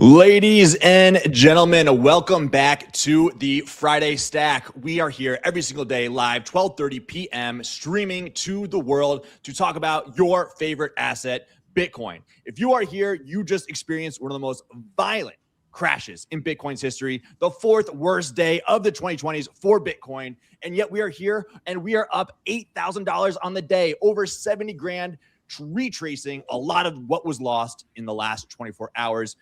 Ladies and gentlemen, welcome back to the Friday Stack. We are here every single day live, 12:30 p.m., streaming to the world to talk about your favorite asset, Bitcoin. If you are here, you just experienced one of the most violent crashes in Bitcoin's history, the fourth worst day of the 2020s for Bitcoin. And yet we are here and we are up $8,000 on the day, over 70 grand, retracing a lot of what was lost in the last 24 hours.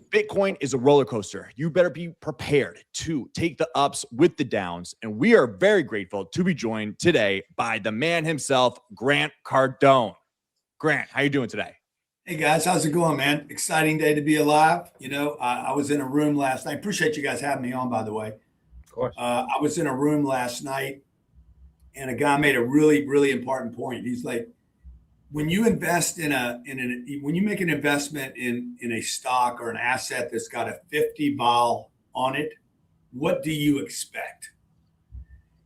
Bitcoin is a roller coaster. You better be prepared to take the ups with the downs. And we are very grateful to be joined today by the man himself, Grant Cardone. Grant, how you doing today? Hey guys, how's it going, man? Exciting day to be alive. You know, I was in a room last night. Appreciate you guys having me on, by the way. Of course. I was in a room last night and a guy made a really, really important point. He's like, when you invest when you make an investment in a stock or an asset that's got a 50 vol on it, what do you expect?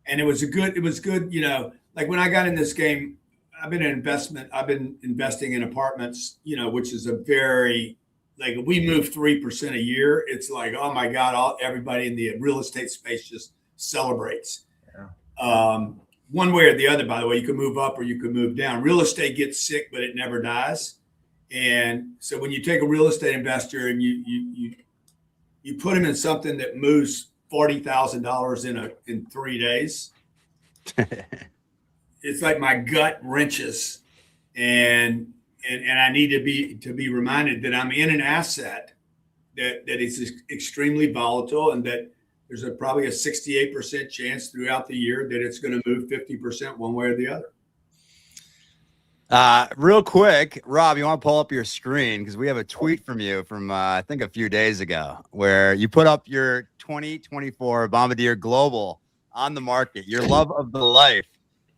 And it was good, you know, like when I got in this game, I've been investing in apartments, you know, which is a very, like, we move 3% a year. It's like, oh my God, everybody in the real estate space just celebrates. Yeah. One way or the other, by the way, you can move up or you can move down. Real estate gets sick, but it never dies. And so when you take a real estate investor and you put them in something that moves $40,000 in 3 days, it's like my gut wrenches, and I need to be reminded that I'm in an asset that is extremely volatile, and that there's probably a 68% chance throughout the year that it's going to move 50% one way or the other. Real quick, Rob, you want to pull up your screen because we have a tweet from you from I think a few days ago where you put up your 2024 Bombardier Global on the market, your love of the life.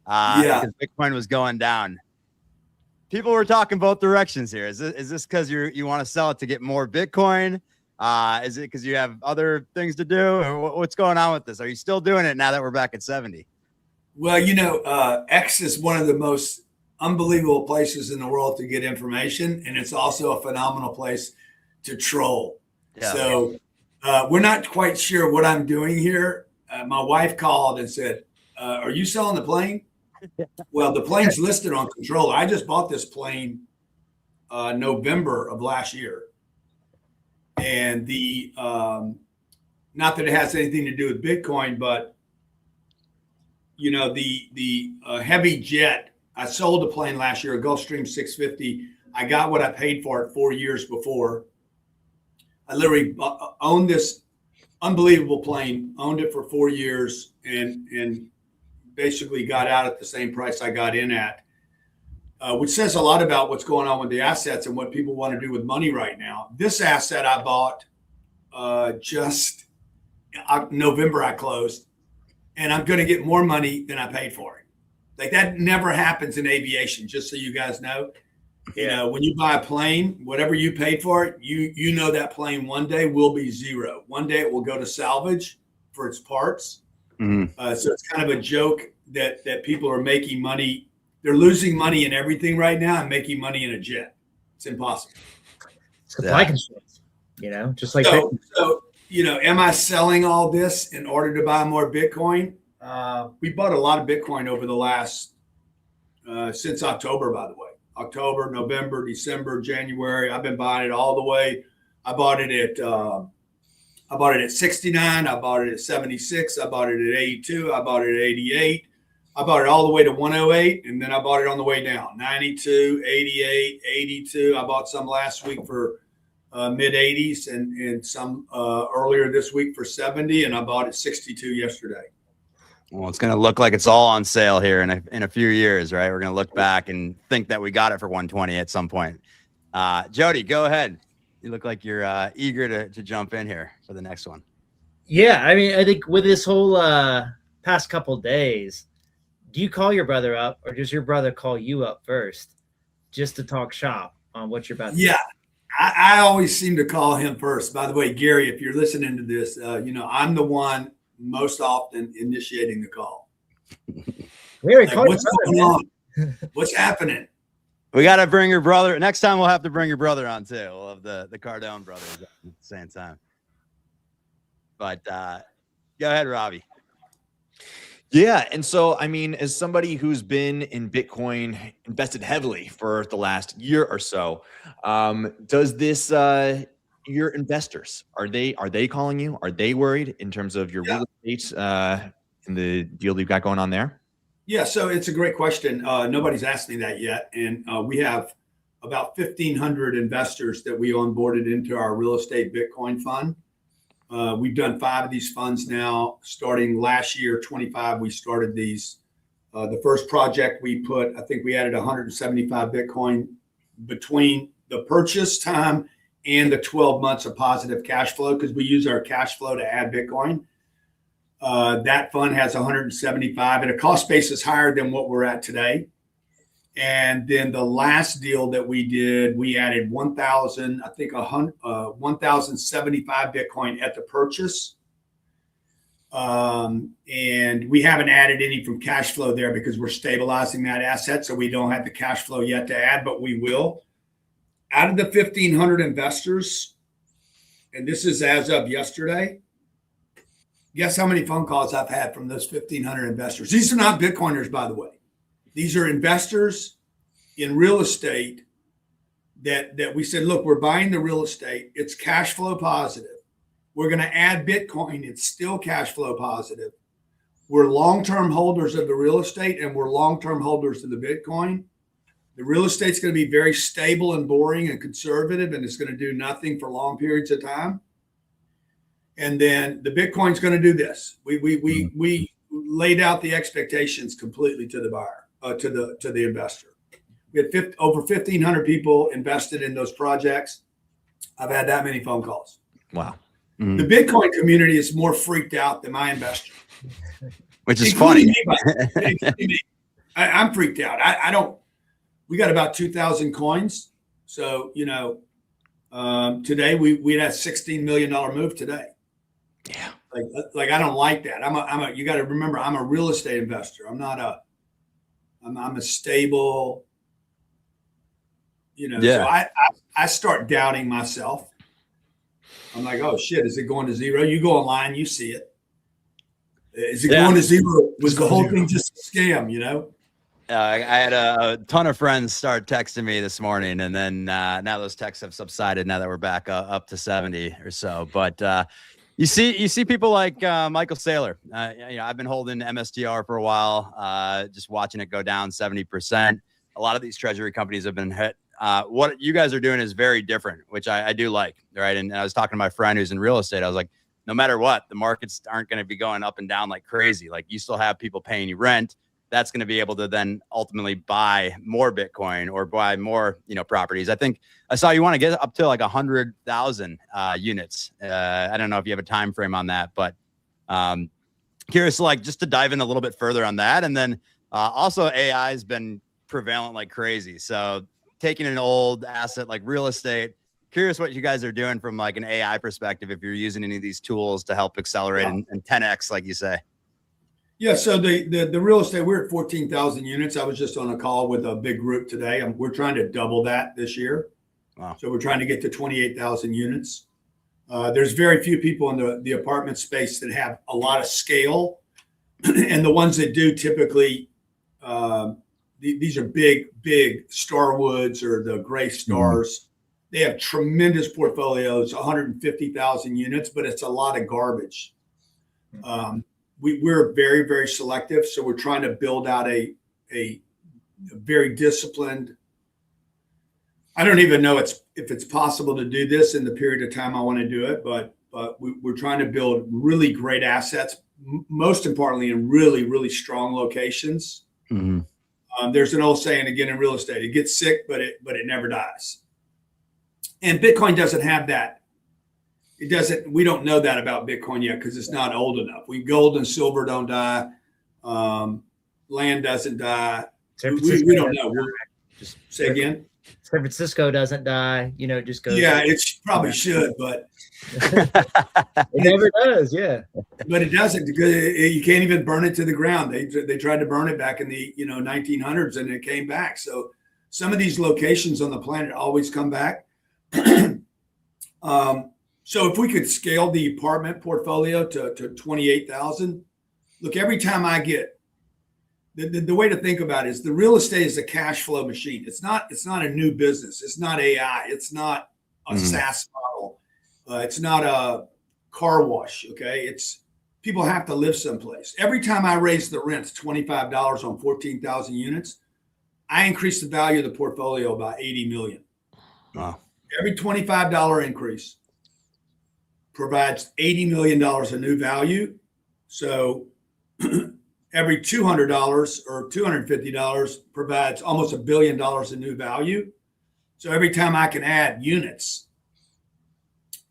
Because Bitcoin was going down. People were talking both directions here. Is this because you want to sell it to get more Bitcoin? Is it because you have other things to do? Or what's going on with this? Are you still doing it now that we're back at 70? Well, you know, X is one of the most unbelievable places in the world to get information, and it's also a phenomenal place to troll. Yeah. So we're not quite sure what I'm doing here. My wife called and said, are you selling the plane? Well, the plane's listed on Controller. I just bought this plane November of last year. And not that it has anything to do with Bitcoin, but you know, the heavy jet, I sold a plane last year, a Gulfstream 650. I got what I paid for it 4 years before. I literally owned this unbelievable plane, owned it for 4 years, and basically got out at the same price I got in at, which says a lot about what's going on with the assets and what people want to do with money right now. This asset I bought just November, I closed, and I'm going to get more money than I paid for it. Like, that never happens in aviation, just so you guys know. Yeah. You know, when you buy a plane, whatever you paid for it, you know that plane one day will be zero. One day it will go to salvage for its parts. Mm-hmm. So it's kind of a joke that people are making money. They're losing money in everything right now and making money in a jet. It's impossible. Supply constraints, you know, just like so, you know, am I selling all this in order to buy more Bitcoin? We bought a lot of Bitcoin over the last since October, by the way. October, November, December, January. I've been buying it all the way. I bought it at 69. I bought it at 76. I bought it at 82. I bought it at 88. I bought it all the way to 108, and then I bought it on the way down. 92, 88, 82. I bought some last week for mid 80s and some earlier this week for 70, and I bought it 62 yesterday. Well, it's going to look like it's all on sale here in a few years, right? We're going to look back and think that we got it for 120 at some point. Jody, go ahead. You look like you're eager to jump in here for the next one. Yeah, I mean, I think with this whole past couple days, do you call your brother up, or does your brother call you up first just to talk shop on what you're about to do? Yeah, I always seem to call him first. By the way, Gary, if you're listening to this, you know, I'm the one most often initiating the call. Like, what's going on? What's happening? We got to bring your brother. Next time we'll have to bring your brother on too. We'll have the Cardone brothers at the same time. But go ahead, Robbie. Yeah. And so, I mean, as somebody who's been in Bitcoin, invested heavily for the last year or so, does this, your investors, are they calling you? Are they worried in terms of your real estate and the deal that you've got going on there? Yeah, so it's a great question. Nobody's asked me that yet. And we have about 1,500 investors that we onboarded into our real estate Bitcoin fund. We've done 5 of these funds now. Starting last year, 25, we started these. The first project I think we added 175 Bitcoin between the purchase time and the 12 months of positive cash flow, because we use our cash flow to add Bitcoin. That fund has 175, and a cost basis higher than what we're at today. And then the last deal that we did, we added 1,075 Bitcoin at the purchase. And we haven't added any from cash flow there because we're stabilizing that asset. So we don't have the cash flow yet to add, but we will. Out of the 1,500 investors, and this is as of yesterday, guess how many phone calls I've had from those 1,500 investors? These are not Bitcoiners, by the way. These are investors in real estate that we said, look, we're buying the real estate. It's cash flow positive. We're going to add Bitcoin. It's still cash flow positive. We're long-term holders of the real estate, and we're long-term holders of the Bitcoin. The real estate's going to be very stable and boring and conservative, and it's going to do nothing for long periods of time. And then the Bitcoin's going to do this. We laid out the expectations completely to the buyer, to the investor. We had over 1,500 people invested in those projects. I've had that many phone calls. Wow. Mm-hmm. The Bitcoin community is more freaked out than my investor, which is funny. I'm freaked out. I don't. We got about 2,000 coins. So today we had a $16 million move today. Yeah. Like I don't like that. You got to remember, I'm a real estate investor. I'm a stable, so I start doubting myself. I'm like, oh shit, is it going to zero? You go online, you see it. Is it going to zero? Was the whole thing just a scam, I had a ton of friends start texting me this morning, and then now those texts have subsided now that we're back up to 70 or so. But you see people like Michael Saylor. I've been holding MSTR for a while, just watching it go down 70%. A lot of these treasury companies have been hit. What you guys are doing is very different, which I do like, right? And I was talking to my friend who's in real estate. I was like, no matter what, the markets aren't going to be going up and down like crazy. Like, you still have people paying you rent. That's going to be able to then ultimately buy more Bitcoin or buy more, properties. I think I saw you want to get up to like 100,000 units. I don't know if you have a time frame on that, but curious, just to dive in a little bit further on that. And then also AI has been prevalent like crazy. So taking an old asset like real estate, curious what you guys are doing from like an AI perspective, if you're using any of these tools to help accelerate and 10x, like you say. Yeah, so the real estate, we're at 14,000 units. I was just on a call with a big group today. We're trying to double that this year. Wow. So we're trying to get to 28,000 units. There's very few people in the apartment space that have a lot of scale. And the ones that do typically, these are big Starwoods or the Gray Stars. They have tremendous portfolios, 150,000 units, but it's a lot of garbage. We're very, very selective. So we're trying to build out a very disciplined. I don't even know if it's possible to do this in the period of time I want to do it, but we're trying to build really great assets, most importantly in really, really strong locations. Mm-hmm. There's an old saying again in real estate: it gets sick, but it never dies. And Bitcoin doesn't have that. It doesn't. We don't know that about Bitcoin yet because it's not old enough. Gold and silver don't die. Land doesn't die. We don't know. Just say again. San Francisco doesn't die. Just goes. Yeah, it probably should, but it never does. Yeah, but it doesn't, because you can't even burn it to the ground. They tried to burn it back in the 1900s, and it came back. So Some of these locations on the planet always come back. So if we could scale the apartment portfolio to 28,000, look, every time I get the way to think about it is the real estate is a cash flow machine. It's not a new business. It's not AI. It's not a SaaS model. It's not a car wash. Okay. It's people have to live someplace. Every time I raise the rents $25 on 14,000 units, I increase the value of the portfolio by 80 million. Wow. Every $25 increase provides $80 million of new value. So every $200 or $250 provides almost $1 billion in new value. So every time I can add units.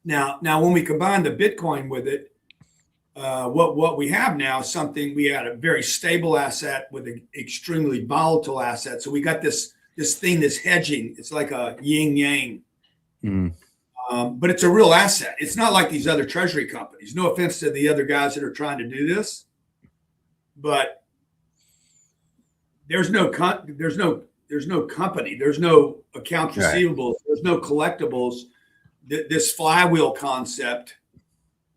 Now when we combine the Bitcoin with it, what we have now is something, we had a very stable asset with an extremely volatile asset. So we got this thing, this hedging. It's like a yin yang. But it's a real asset. It's not like these other treasury companies. No offense to the other guys that are trying to do this, but there's no company, there's no accounts receivables, there's no collectibles. This flywheel concept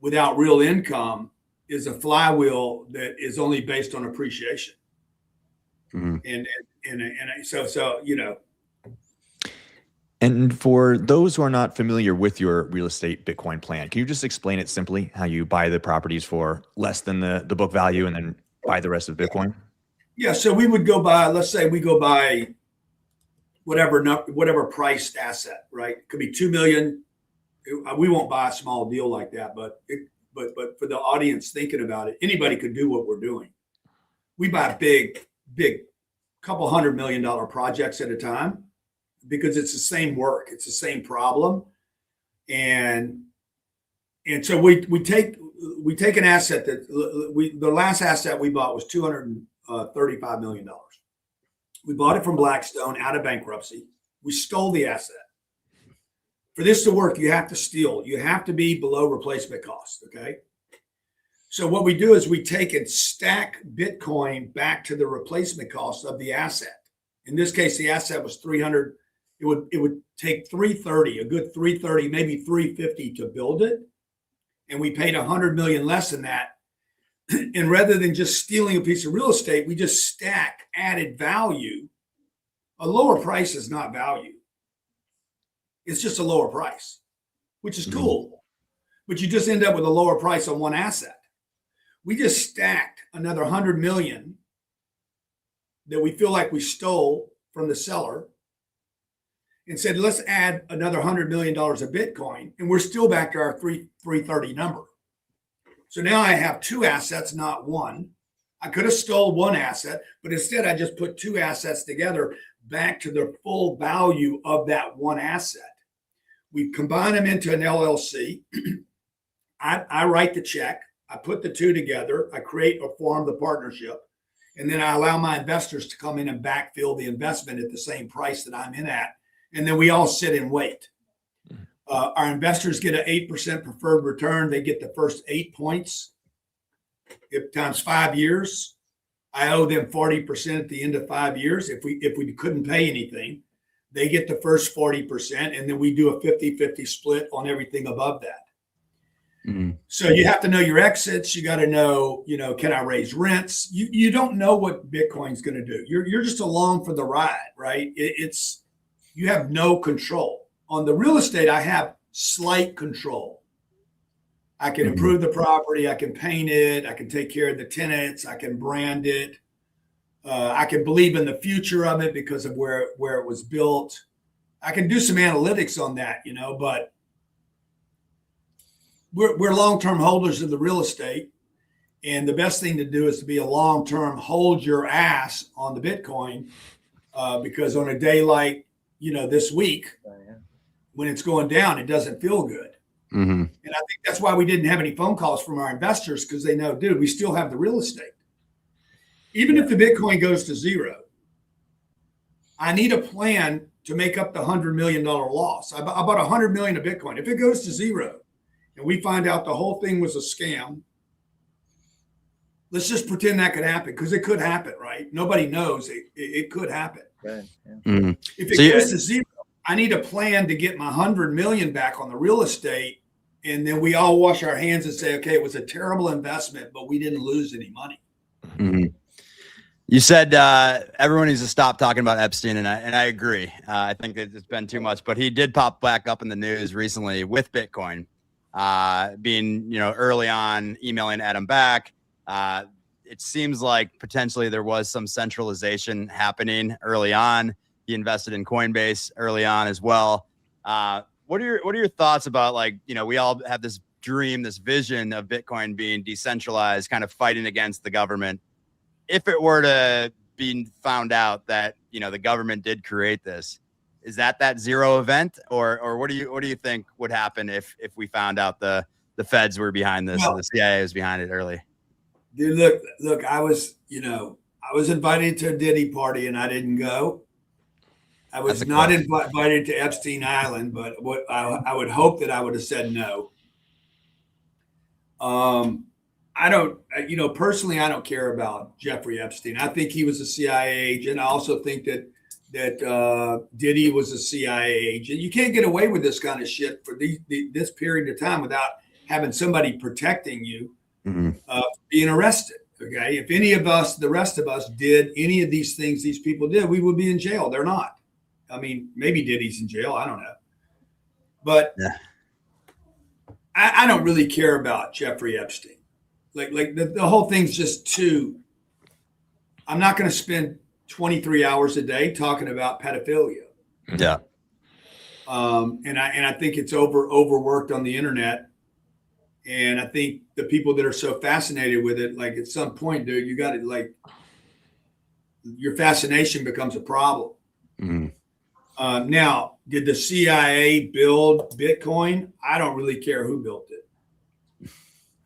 without real income is a flywheel that is only based on appreciation. And so you know. And for those who are not familiar with your real estate Bitcoin plan, can you just explain it simply, how you buy the properties for less than the book value and then buy the rest of Bitcoin? Yeah. So we would go buy, let's say we go buy whatever priced asset, right? It could be 2 million. We won't buy a small deal like that, but for the audience thinking about it, anybody could do what we're doing. We buy big, couple $100 million projects at a time, because it's the same work, it's the same problem, and so we take an asset that the last asset we bought was $235 million. We bought it from Blackstone out of bankruptcy. We stole the asset. For this to work, you have to steal. You have to be below replacement cost. Okay. So what we do is we take and stack Bitcoin back to the replacement cost of the asset. In this case, the asset was 300. It would take 330, a good 330, maybe 350 to build it. And we paid 100 million less than that. And rather than just stealing a piece of real estate, we just stack added value. A lower price is not value. It's just a lower price, which is cool. But you just end up with a lower price on one asset. We just stacked another 100 million that we feel like we stole from the seller and said, let's add another $100 million of Bitcoin, and we're still back to our 330 number. So now I have two assets, not one. I could have stole one asset, but instead I just put two assets together back to the full value of that one asset. We combine them into an LLC. I write the check. I put the two together. I create or form the partnership. And then I allow my investors to come in and backfill the investment at the same price that I'm in at. And then we all sit and wait. Our investors get an 8% preferred return. They get the first 8 points. If times 5 years, I owe them 40% at the end of 5 years. If we couldn't pay anything, they get the first 40%. And then we do a 50-50 split on everything above that. So you have to know your exits. You got to know, can I raise rents? You don't know what Bitcoin's going to do. You're just along for the ride, right? You have no control. On the real estate, I have slight control. I can improve the property. I can paint it. I can take care of the tenants. I can brand it. I can believe in the future of it because of where it was built. I can do some analytics on that, but we're long-term holders of the real estate. And the best thing to do is to be a long-term hold your ass on the Bitcoin, because on a day like, this week, when it's going down, it doesn't feel good. And I think that's why we didn't have any phone calls from our investors, because they know, dude, we still have the real estate. Even if the Bitcoin goes to zero, I need a plan to make up the $100 million loss. I bought 100 million of Bitcoin. If it goes to zero and we find out the whole thing was a scam, let's just pretend that could happen, because it could happen, right? Nobody knows. It could happen. Good. Yeah. Mm-hmm. If it goes to zero, I need a plan to get my 100 million back on the real estate. And then we all wash our hands and say, okay, it was a terrible investment, but we didn't lose any money. Mm-hmm. You said everyone needs to stop talking about Epstein, and I agree. I think it's been too much, but he did pop back up in the news recently with Bitcoin being, early on emailing Adam back. It seems like potentially there was some centralization happening early on. He invested in Coinbase early on as well. What are your thoughts about, like, we all have this dream, this vision of Bitcoin being decentralized, kind of fighting against the government. If it were to be found out that, the government did create this, is that zero event, or what do you think would happen if we found out the feds were behind this, or the CIA was behind it early? Dude, look, I was invited to a Diddy party and I didn't go. I was not invited to Epstein Island, but what I would hope that I would have said no. I don't, personally, I don't care about Jeffrey Epstein. I think he was a CIA agent. I also think that Diddy was a CIA agent. You can't get away with this kind of shit for this period of time without having somebody protecting you, being arrested. Okay. If any of us, the rest of us, did any of these things these people did, we would be in jail. They're not. I mean, maybe Diddy's in jail. I don't know. But yeah. I don't really care about Jeffrey Epstein. Like the whole thing's just too. I'm not going to spend 23 hours a day talking about pedophilia. Yeah. And I think it's overworked on the internet. And I think the people that are so fascinated with it, like at some point, dude, you got to, like, your fascination becomes a problem. Mm-hmm. Now, did the CIA build Bitcoin? I don't really care who built it.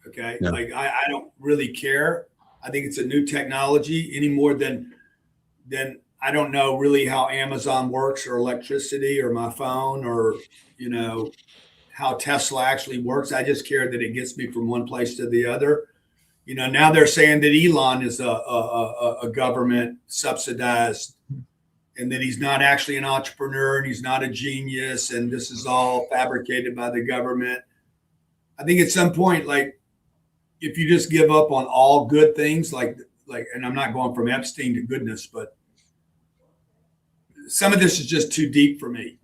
Okay. Yeah. Like, I don't really care. I think it's a new technology any more than I don't know really how Amazon works, or electricity, or my phone, or, how Tesla actually works. I just care that it gets me from one place to the other. Now they're saying that Elon is a government subsidized, and that he's not actually an entrepreneur, and he's not a genius, and this is all fabricated by the government. I think at some point, like, if you just give up on all good things, like, and I'm not going from Epstein to goodness, but some of this is just too deep for me.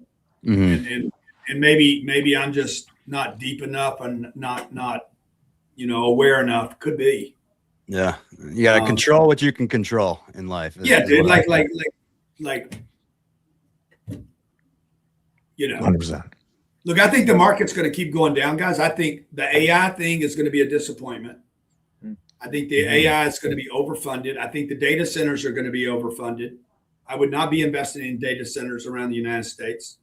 Mm-hmm. And maybe I'm just not deep enough and not aware enough. Could be. Yeah. You got to control what you can control in life. Yeah, dude. Like, 100%. Look, I think the market's going to keep going down, guys. I think the AI thing is going to be a disappointment. I think the AI is going to be overfunded. I think the data centers are going to be overfunded. I would not be investing in data centers around the United States.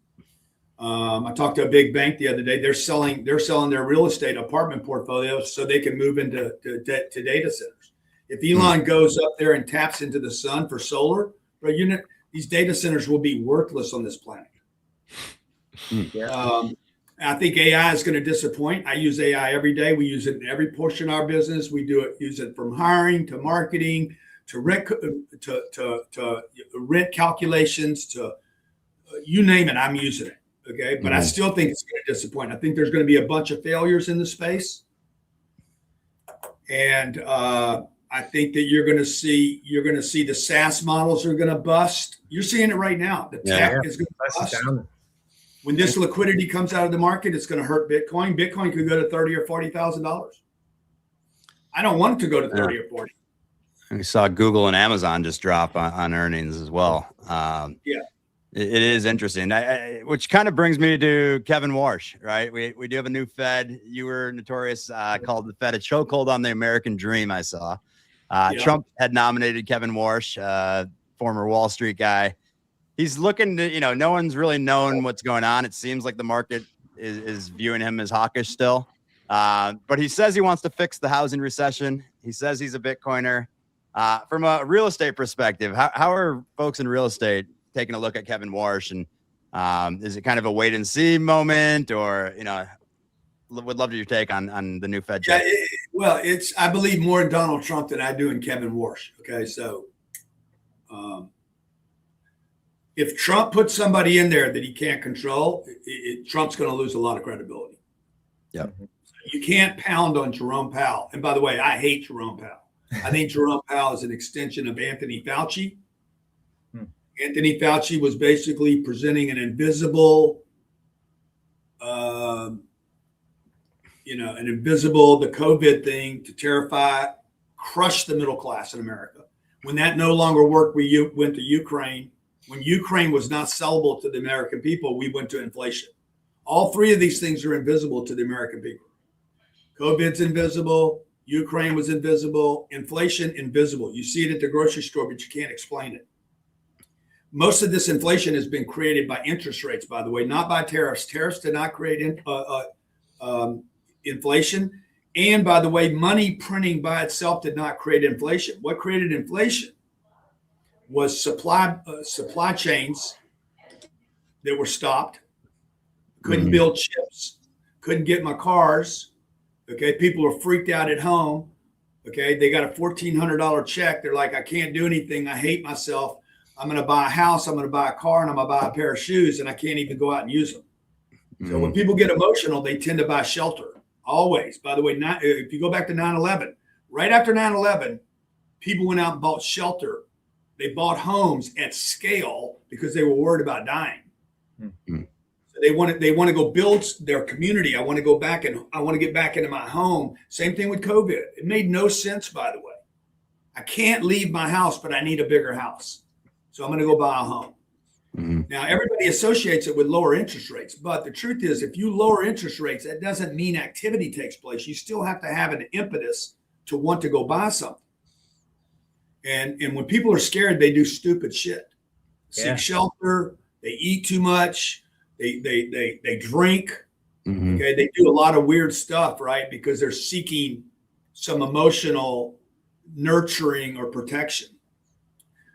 I talked to a big bank the other day. They're selling their real estate apartment portfolios so they can move into to data centers. If Elon goes up there and taps into the sun for solar, bro, these data centers will be worthless on this planet. Yeah. I think AI is going to disappoint. I use AI every day. We use it in every portion of our business. We use it from hiring to marketing to rent to rent calculations to you name it. I'm using it. Okay, but I still think it's going to disappoint. I think there's going to be a bunch of failures in the space, and I think that you're going to see the SaaS models are going to bust. You're seeing it right now. The tech is going to bust. When this liquidity comes out of the market, it's going to hurt Bitcoin. Bitcoin could go to $30,000 or $40,000. I don't want it to go to 30 or 40. We saw Google and Amazon just drop on earnings as well. It is interesting, which kind of brings me to Kevin Warsh, right? We do have a new Fed. You were notorious, called the Fed a chokehold on the American dream, I saw. Trump had nominated Kevin Warsh, former Wall Street guy. He's looking to, no one's really known what's going on. It seems like the market is viewing him as hawkish still. But he says he wants to fix the housing recession. He says he's a Bitcoiner. From a real estate perspective, how are folks in real estate taking a look at Kevin Warsh, and is it kind of a wait and see moment, or would love your take on the new Fed check? Yeah, I believe more in Donald Trump than I do in Kevin Warsh. Okay, so if Trump puts somebody in there that he can't control, Trump's going to lose a lot of credibility. Yep. You can't pound on Jerome Powell. And by the way, I hate Jerome Powell. I think Jerome Powell is an extension of Anthony Fauci. Anthony Fauci was basically presenting an invisible, the COVID thing to crush the middle class in America. When that no longer worked, we went to Ukraine. When Ukraine was not sellable to the American people, we went to inflation. All three of these things are invisible to the American people. COVID's invisible. Ukraine was invisible. Inflation, invisible. You see it at the grocery store, but you can't explain it. Most of this inflation has been created by interest rates, by the way, not by tariffs. Tariffs did not create inflation. And by the way, money printing by itself did not create inflation. What created inflation was supply chains that were stopped. Couldn't build chips. Couldn't get my cars. Okay, people are freaked out at home. Okay, they got a $1,400 check. They're like, I can't do anything. I hate myself. I'm going to buy a house. I'm going to buy a car, and I'm going to buy a pair of shoes, and I can't even go out and use them. So when people get emotional, they tend to buy shelter. Always. By the way, if you go back to 9/11, right after 9/11, people went out and bought shelter. They bought homes at scale because they were worried about dying. So they want to go build their community. I want to go back and I want to get back into my home. Same thing with COVID. It made no sense, by the way. I can't leave my house, but I need a bigger house. So I'm going to go buy a home. Now, everybody associates it with lower interest rates, but the truth is, if you lower interest rates, that doesn't mean activity takes place. You still have to have an impetus to want to go buy something. And when people are scared, they do stupid shit. Seek shelter. They eat too much. They drink. Okay, they do a lot of weird stuff, right? Because they're seeking some emotional nurturing or protection.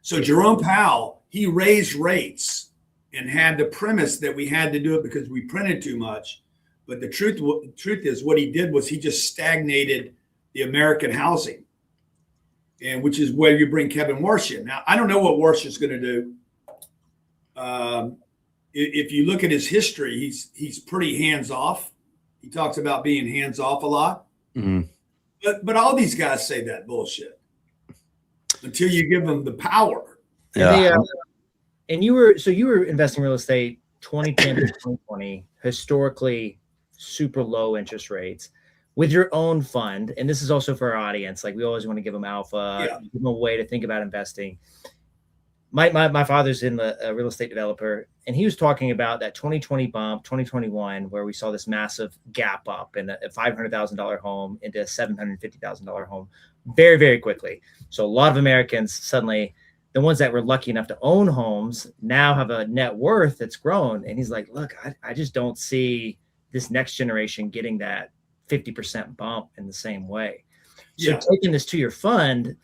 So Jerome Powell, he raised rates and had the premise that we had to do it because we printed too much. But the truth is what he did was he just stagnated the American housing, and which is where you bring Kevin Warsh in. Now, I don't know what Warsh is going to do. If you look at his history, he's pretty hands off. He talks about being hands off a lot. But all these guys say that bullshit until you give them the power. Yeah. And you were investing in real estate 2010 to 2020, historically super low interest rates with your own fund. And this is also for our audience. Like, we always want to give them alpha, give them a way to think about investing. My father's in a real estate developer, and he was talking about that 2020 bump, 2021, where we saw this massive gap up in a $500,000 home into a $750,000 home very, very quickly. So a lot of Americans suddenly, the ones that were lucky enough to own homes, now have a net worth that's grown. And he's like, look, I just don't see this next generation getting that 50% bump in the same way. So taking this to your fund,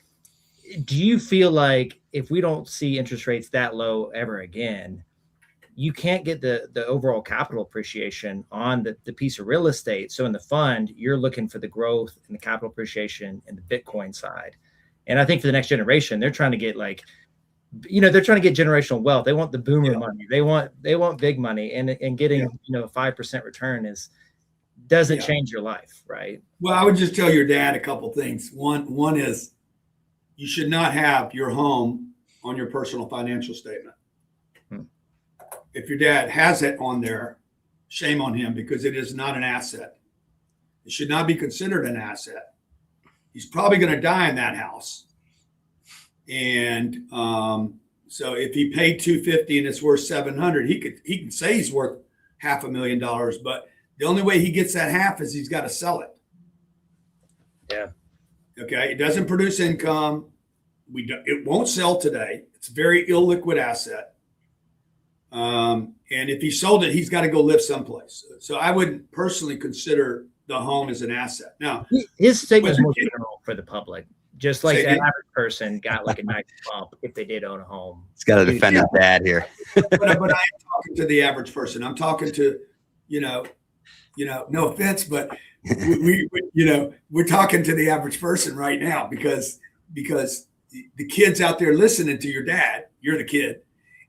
do you feel like if we don't see interest rates that low ever again, you can't get the overall capital appreciation on the piece of real estate? So in the fund, you're looking for the growth and the capital appreciation in the Bitcoin side. And I think for the next generation, they're trying to get they're trying to get generational wealth. They want the boomer money. They want big money, and getting 5% return doesn't change your life, right? Well, I would just tell your dad a couple things. One is you should not have your home on your personal financial statement. If your dad has it on there, shame on him, because it is not an asset. It should not be considered an asset. He's probably going to die in that house. And so if he paid $250 and it's worth $700, he can say he's worth $500,000, but the only way he gets that half is he's got to sell it. Yeah. Okay. It doesn't produce income. It won't sell today. It's a very illiquid asset. And if he sold it, he's got to go live someplace. So I wouldn't personally consider the home as an asset. Now, his statement is more general for the public. Just like the average person got like a nice bump if they did own a home. It's got to defend his dad here. but I am talking to the average person. I'm talking to, no offense, but we're talking to the average person right now because the kids out there listening to your dad, you're the kid,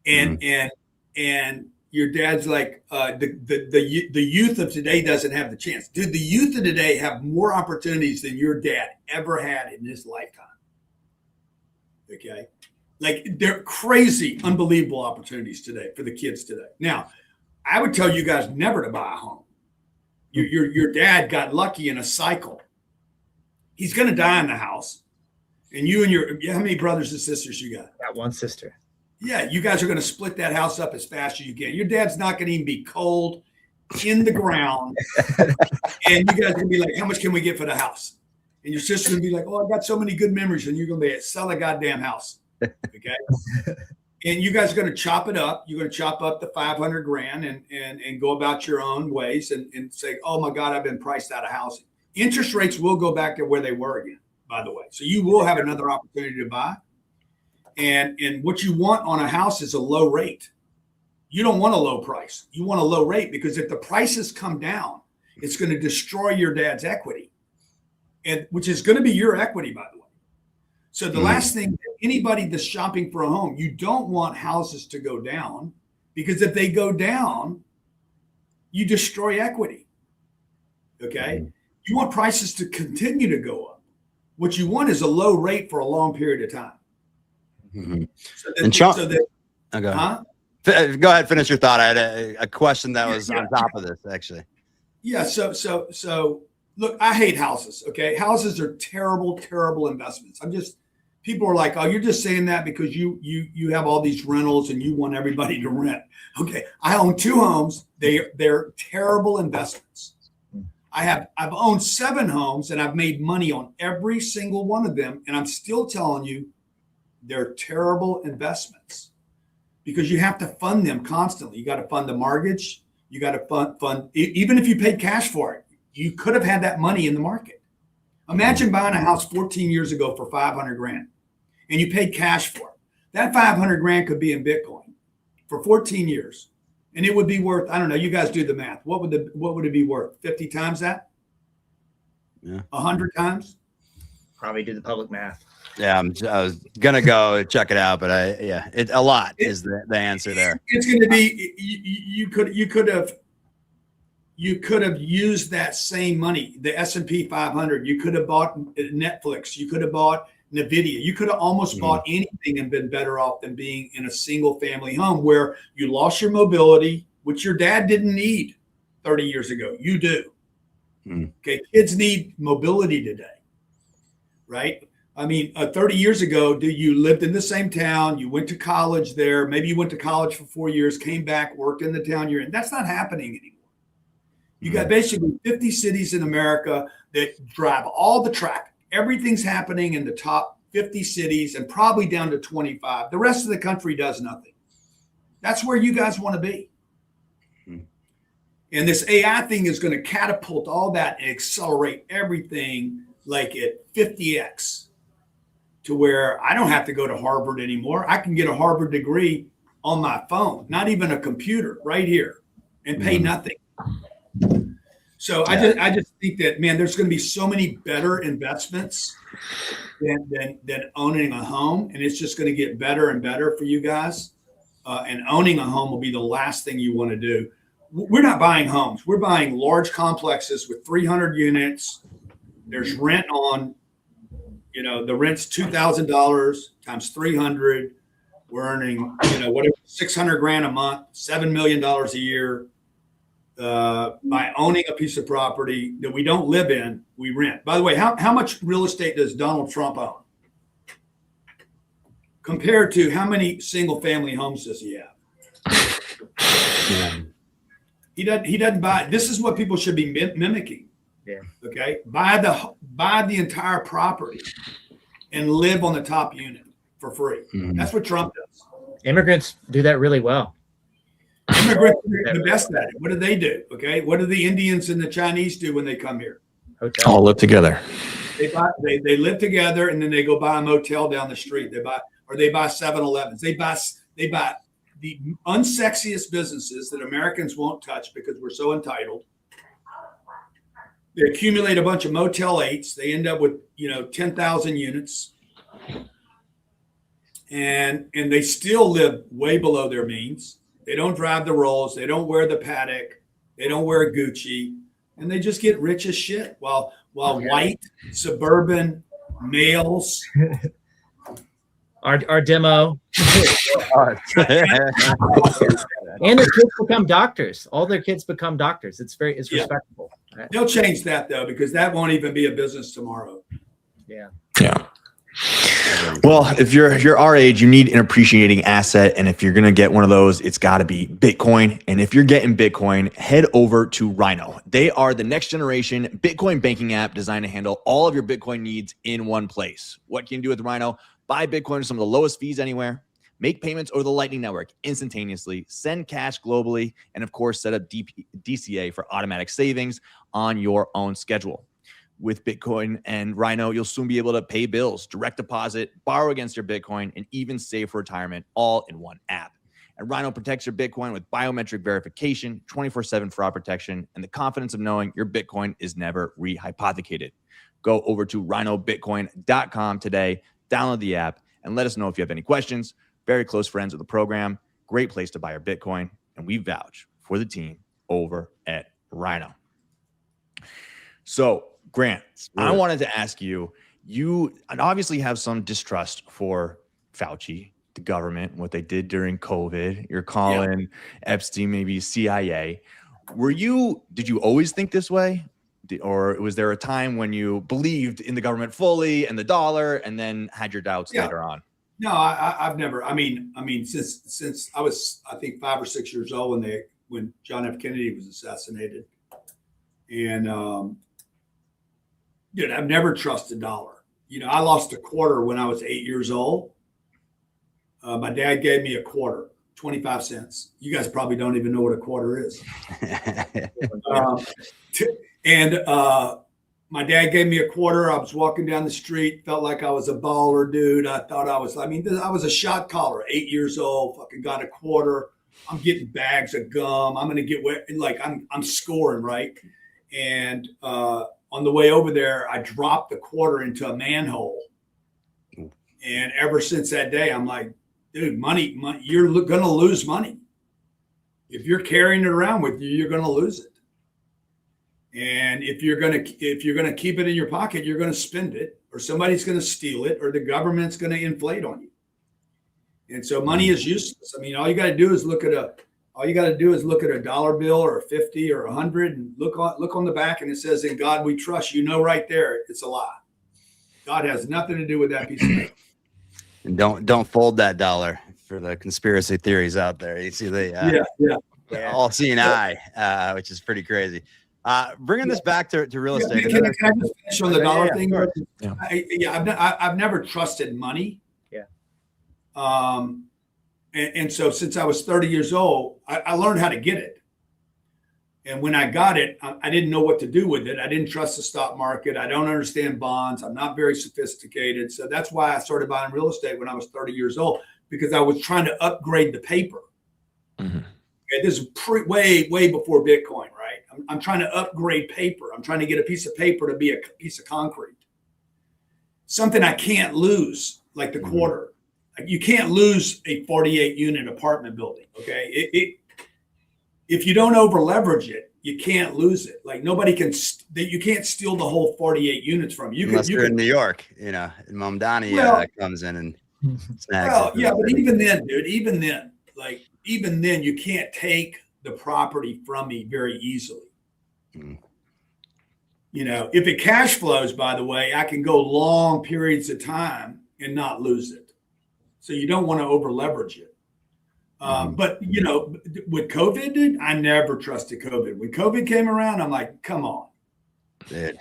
and your dad's like, the youth of today doesn't have the chance. Dude, the youth of today have more opportunities than your dad ever had in his lifetime. Okay. Like, they're crazy, unbelievable opportunities today for the kids today. Now, I would tell you guys never to buy a home. Your dad got lucky in a cycle. He's going to die in the house. And you and how many brothers and sisters you got? Got one sister. Yeah, you guys are going to split that house up as fast as you can. Your dad's not going to even be cold in the ground. And you guys are going to be like, how much can we get for the house? And your sister's going to be like, oh, I got so many good memories. And you're going to be, sell a goddamn house. Okay. And you guys are going to chop it up. You're going to chop up the 500 grand and go about your own ways and say, oh my God, I've been priced out of housing. Interest rates will go back to where they were again, by the way. So you will have another opportunity to buy. And what you want on a house is a low rate. You don't want a low price. You want a low rate, because if the prices come down, it's going to destroy your dad's equity, and which is going to be your equity, by the way. So the last thing, anybody that's shopping for a home, you don't want houses to go down, because if they go down, you destroy equity. Okay. You want prices to continue to go up. What you want is a low rate for a long period of time. Go ahead, finish your thought. I had a question that was on top of this, actually. Yeah. So look, I hate houses. Okay. Houses are terrible, terrible investments. People are like, oh, you're just saying that because you have all these rentals and you want everybody to rent. Okay. I own 2 homes. They're terrible investments. I've owned 7 homes and I've made money on every single one of them. And I'm still telling you, they're terrible investments, because you have to fund them constantly. You got to fund the mortgage. You got to fund, even if you paid cash for it, you could have had that money in the market. Imagine buying a house 14 years ago for 500 grand and you paid cash for it. That 500 grand could be in Bitcoin for 14 years. And it would be worth, I don't know, you guys do the math. What would it be worth? 50 times that? Yeah. 100 times? Probably do the public math. Yeah, I was gonna go check it out, but a lot is the answer there. It's going to be, you could have used that same money, the S&P 500. You could have bought Netflix. You could have bought NVIDIA. You could have almost bought anything and been better off than being in a single family home where you lost your mobility, which your dad didn't need 30 years ago. You do. Okay, kids need mobility today, right? I mean, 30 years ago, you lived in the same town, you went to college there, maybe you went to college for 4 years, came back, worked in the town you're in. That's not happening anymore. You got basically 50 cities in America that drive all the traffic. Everything's happening in the top 50 cities and probably down to 25. The rest of the country does nothing. That's where you guys want to be. And this AI thing is going to catapult all that and accelerate everything like at 50x, to where I don't have to go to Harvard anymore. I can get a Harvard degree on my phone, not even a computer, right here, and pay nothing. So I just think that, man, there's going to be so many better investments than owning a home, and it's just going to get better and better for you guys. And owning a home will be the last thing you want to do. We're not buying homes. We're buying large complexes with 300 units. There's rent on, the rent's $2,000 times 300. We're earning, whatever, 600 grand a month, $7 million a year. By owning a piece of property that we don't live in, we rent. By the way, how much real estate does Donald Trump own compared to how many single family homes does he have? He doesn't buy. This is what people should be mimicking. Yeah. Okay. Buy the entire property and live on the top unit for free. That's what Trump does. Immigrants do that really well. Immigrants are the best at it. What do they do? Okay. What do the Indians and the Chinese do when they come here? Hotel. All live together. They live together, and then they go buy a motel down the street. They buy 7-Elevens. They buy the unsexiest businesses that Americans won't touch because we're so entitled. They accumulate a bunch of Motel 8s. They end up with 10,000 units. and they still live way below their means. They don't drive the Rolls. They don't wear the Patek. They don't wear Gucci, and they just get rich as shit. While white suburban males, our demo, and their kids become doctors. All their kids become doctors. It's respectable. They'll change that though, because that won't even be a business tomorrow. Yeah. Well, if you're our age, you need an appreciating asset, and if you're gonna get one of those, it's got to be Bitcoin. And if you're getting Bitcoin, head over to Rhino. They are the next generation Bitcoin banking app designed to handle all of your Bitcoin needs in one place. What can you do with Rhino? Buy Bitcoin with some of the lowest fees anywhere, make payments over the Lightning Network instantaneously, send cash globally, and of course, set up DCA for automatic savings on your own schedule. With Bitcoin and Rhino, you'll soon be able to pay bills, direct deposit, borrow against your Bitcoin, and even save for retirement all in one app. And Rhino protects your Bitcoin with biometric verification, 24/7 fraud protection, and the confidence of knowing your Bitcoin is never rehypothecated. Go over to rhinobitcoin.com today, download the app, and let us know if you have any questions. Very close friends with the program. Great place to buy your Bitcoin, and we vouch for the team over at Rhino. So, Grant, I wanted to ask you, you obviously have some distrust for Fauci, the government, what they did during COVID. You're calling Epstein maybe CIA. Did you always think this way? Or was there a time when you believed in the government fully and the dollar and then had your doubts later on? No, I've never. I mean, since I was, I think, 5 or 6 years old when John F. Kennedy was assassinated, and dude, I've never trusted dollar. I lost a quarter when I was 8 years old. My dad gave me a quarter, 25 cents. You guys probably don't even know what a quarter is. My dad gave me a quarter. I was walking down the street, felt like I was a baller, dude. I was a shot caller, 8 years old, fucking got a quarter. I'm getting bags of gum. I'm going to get wet. Like I'm scoring, right? And on the way over there, I dropped the quarter into a manhole. And ever since that day, I'm like, dude, money, you're going to lose money. If you're carrying it around with you, you're going to lose it. And if you're going to keep it in your pocket, you're going to spend it, or somebody's going to steal it, or the government's going to inflate on you. And so money is useless. I mean, all you got to do is look at a dollar bill or a 50 or 100 and look on the back, and it says, "In God we trust." Right there, it's a lie. God has nothing to do with that piece of paper. And don't fold that dollar for the conspiracy theories out there. You see the all-seeing eye, which is pretty crazy. Bringing this back to real estate. Can I just finish on the dollar thing? I've never trusted money. Yeah. And so since I was 30 years old, I learned how to get it. And when I got it, I didn't know what to do with it. I didn't trust the stock market. I don't understand bonds. I'm not very sophisticated. So that's why I started buying real estate when I was 30 years old, because I was trying to upgrade the paper. Mm-hmm. Okay, this is way before Bitcoin, right? I'm trying to upgrade paper. I'm trying to get a piece of paper to be a piece of concrete. Something I can't lose, like the quarter. You can't lose a 48-unit apartment building, okay? If you don't over leverage it, you can't lose it. Like you can't steal the whole 48 units from you. Unless you're in New York, and Mamdani comes in and snags. Well, yeah, but even then, dude, even then, you can't take the property from me very easily. Mm. If it cash flows, by the way, I can go long periods of time and not lose it. So you don't want to over leverage it. But with COVID, dude, I never trusted COVID. When COVID came around, I'm like, come on. Dude,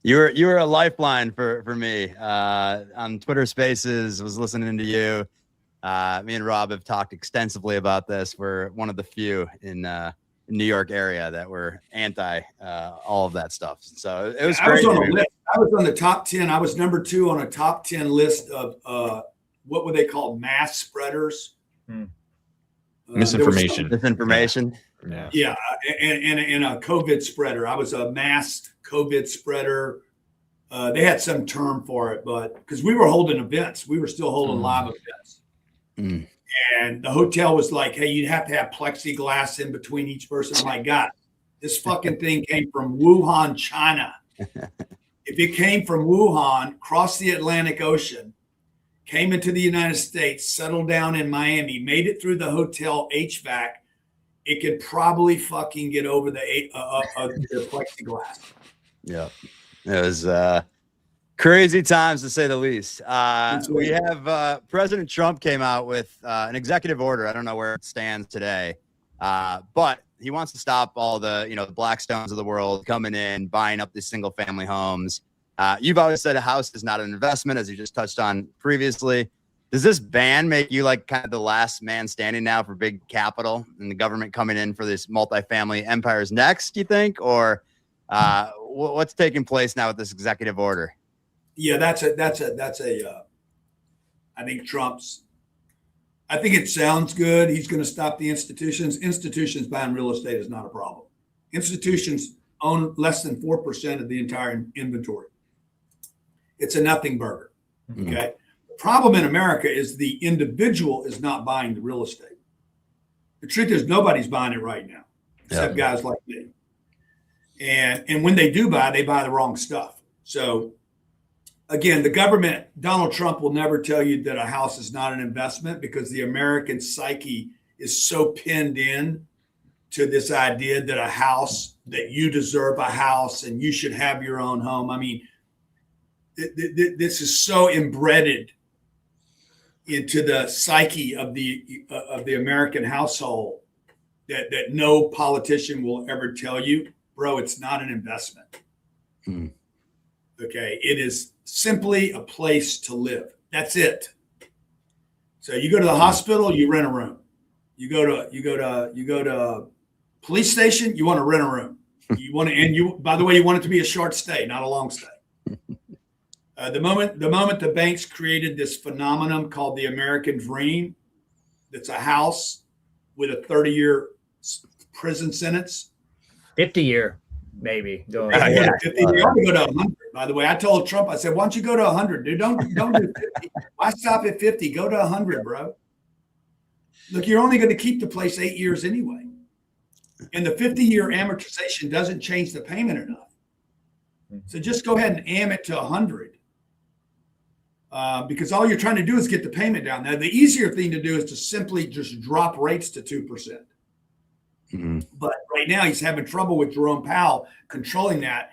you were a lifeline for me on Twitter Spaces. Was listening to you. Me and Rob have talked extensively about this. We're one of the few in New York area that were anti all of that stuff. So it was great. I was on the top 10. I was number 2 on a top 10 list of what were they called? Mass spreaders. Misinformation. Yeah. Yeah. And a COVID spreader. I was a mass COVID spreader. They had some term for it, but because we were holding events, we were still holding live events. Mm. And the hotel was like, hey, you'd have to have plexiglass in between each person. I'm like, God, this fucking thing came from Wuhan, China. If it came from Wuhan, crossed the Atlantic Ocean, came into the United States, settled down in Miami, made it through the hotel HVAC, it could probably fucking get over the plexiglass. Yeah. It was crazy times, to say the least. We have President Trump came out with an executive order. I don't know where it stands today, but he wants to stop all the, the Blackstones of the world coming in, buying up these single family homes. You've always said a house is not an investment, as you just touched on previously. Does this ban make you like kind of the last man standing now for big capital and the government coming in for this multifamily empires next, you think? Or what's taking place now with this executive order? Yeah, that's a I think I think it sounds good. He's going to stop the institutions. Institutions buying real estate is not a problem. Institutions own less than 4% of the entire inventory. It's a nothing burger. Mm-hmm. Okay. The problem in America is the individual is not buying the real estate. The truth is nobody's buying it right now, except guys like me. And when they do buy, they buy the wrong stuff. So again, the government, Donald Trump will never tell you that a house is not an investment, because the American psyche is so pinned in to this idea that a house, that you deserve a house and you should have your own home. I mean, this is so embedded into the psyche of the American household that no politician will ever tell you, bro, it's not an investment. Hmm. Okay, it is simply a place to live. That's it. So you go to the hospital, you rent a room. You go to police station, you want to rent a room. You want to, and you, by the way, you want it to be a short stay, not a long stay. The moment the banks created this phenomenon called the American Dream, that's a house with a 30-year prison sentence. 50-year, maybe. You ought to go to 100. By the way, I told Trump, I said, why don't you go to 100, dude? Don't do 50. Why stop at 50? Go to 100, bro. Look, you're only going to keep the place 8 years anyway. And the 50-year amortization doesn't change the payment enough. So just go ahead and am it to 100. Because all you're trying to do is get the payment down. Now, the easier thing to do is to simply just drop rates to 2%. Mm-hmm. But right now he's having trouble with Jerome Powell controlling that.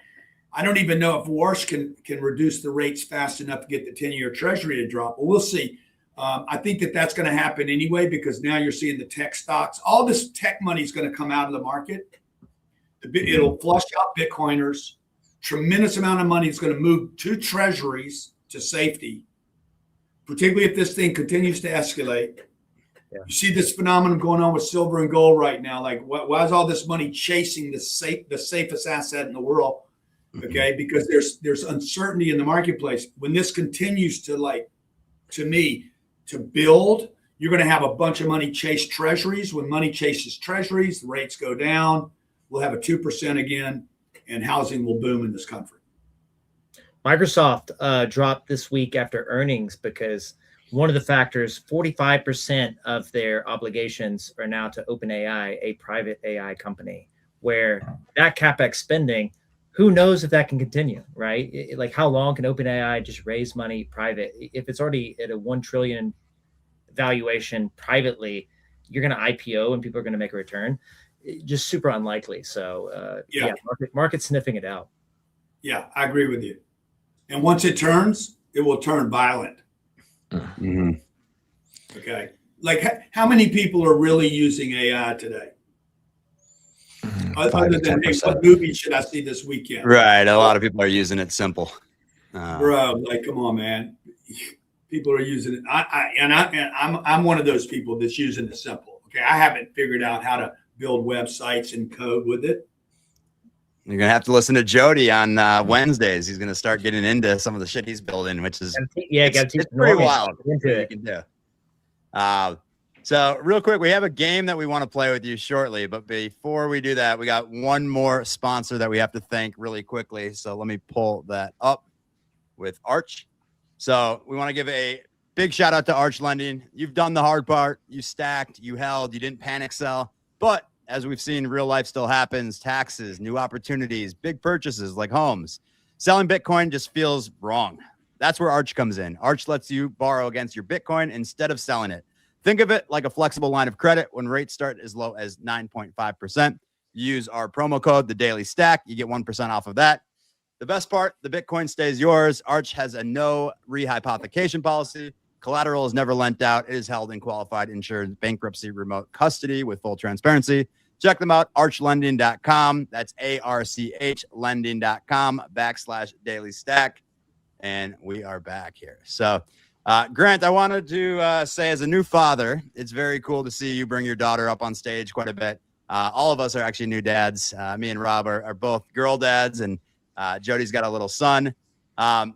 I don't even know if Warsh can reduce the rates fast enough to get the 10-year Treasury to drop. But we'll see. I think that's going to happen anyway, because now you're seeing the tech stocks. All this tech money is going to come out of the market. It'll flush out Bitcoiners. Tremendous amount of money is going to move to treasuries to safety, particularly if this thing continues to escalate. Yeah. You see this phenomenon going on with silver and gold right now. Like, why is all this money chasing the safest asset in the world? Okay, because there's uncertainty in the marketplace. When this continues to build, you're going to have a bunch of money chase treasuries. When money chases treasuries, the rates go down. We'll have a 2% again, and housing will boom in this country. Microsoft dropped this week after earnings because one of the factors, 45% of their obligations are now to OpenAI, a private AI company, where that CapEx spending, who knows if that can continue, right? Like, how long can OpenAI just raise money private? If it's already at a 1 trillion valuation privately, you're going to IPO and people are going to make a return. Just super unlikely. So market sniffing it out. Yeah, I agree with you. And once it turns, it will turn violent. Mm-hmm. Okay. Like, how many people are really using AI today? Other than, hey, what movie should I see this weekend? Right. A lot of people are using it simple. Bro, like, come on, man. People are using it. I'm one of those people that's using it simple. Okay. I haven't figured out how to build websites and code with it. You're going to have to listen to Jody on Wednesdays. He's going to start getting into some of the shit he's building, which is it's pretty wild. What you can do. So real quick, we have a game that we want to play with you shortly. But before we do that, we got one more sponsor that we have to thank really quickly. So let me pull that up with Arch. So we want to give a big shout out to Arch Lending. You've done the hard part. You stacked, you held, you didn't panic sell. But as we've seen, real life still happens. Taxes, new opportunities, big purchases like homes. Selling Bitcoin just feels wrong. That's where Arch comes in. Arch lets you borrow against your Bitcoin instead of selling it. Think of it like a flexible line of credit. When rates start as low as 9.5%, you use our promo code, the Daily Stack. You get 1% off of that. The best part, the Bitcoin stays yours. Arch has a no rehypothecation policy. Collateral is never lent out. It is held in qualified insured bankruptcy remote custody with full transparency. Check them out, archlending.com. That's ARCH lending.com/daily stack. And we are back here. So, Grant, I wanted to say, as a new father, it's very cool to see you bring your daughter up on stage quite a bit. All of us are actually new dads. Me and Rob are both girl dads, and Jody's got a little son.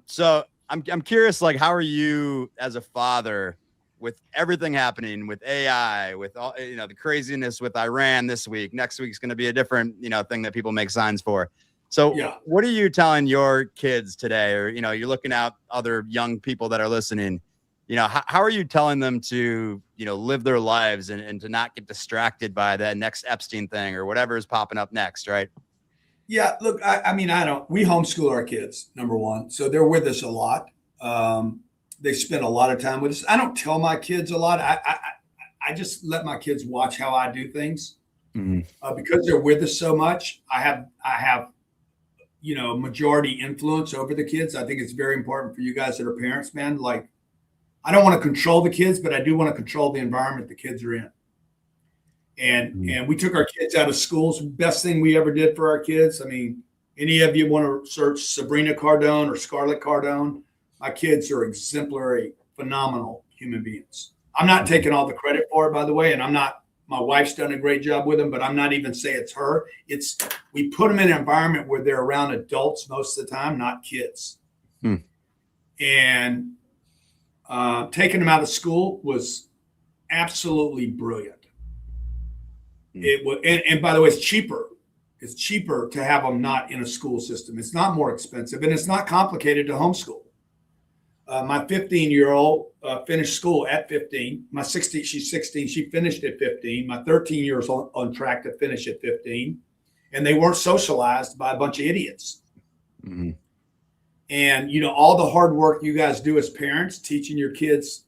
So I'm curious, like, how are you as a father with everything happening with AI, with all, the craziness with Iran this week? Next week's going to be a different, thing that people make signs for. So What are you telling your kids today? Or, you're looking at other young people that are listening, how are you telling them to, live their lives and to not get distracted by the next Epstein thing or whatever is popping up next, right? Yeah, look, we homeschool our kids, number one. So they're with us a lot. They spend a lot of time with us. I don't tell my kids a lot. I just let my kids watch how I do things. Because they're with us so much. I have majority influence over the kids. I think it's very important for you guys that are parents, man. Like, I don't want to control the kids, but I do want to control the environment the kids are in. And we took our kids out of schools. Best thing we ever did for our kids. I mean, any of you want to search Sabrina Cardone or Scarlett Cardone? My kids are exemplary, phenomenal human beings. I'm not taking all the credit for it, by the way, and my wife's done a great job with them, but I'm not even saying it's her. We put them in an environment where they're around adults most of the time, not kids. And taking them out of school was absolutely brilliant. It was, and by the way, it's cheaper. It's cheaper to have them not in a school system. It's not more expensive, and it's not complicated to homeschool. My 15-year-old finished school at 15. She's 16. She finished at 15. My 13-year-old's on track to finish at 15, and they weren't socialized by a bunch of idiots. And all the hard work you guys do as parents, teaching your kids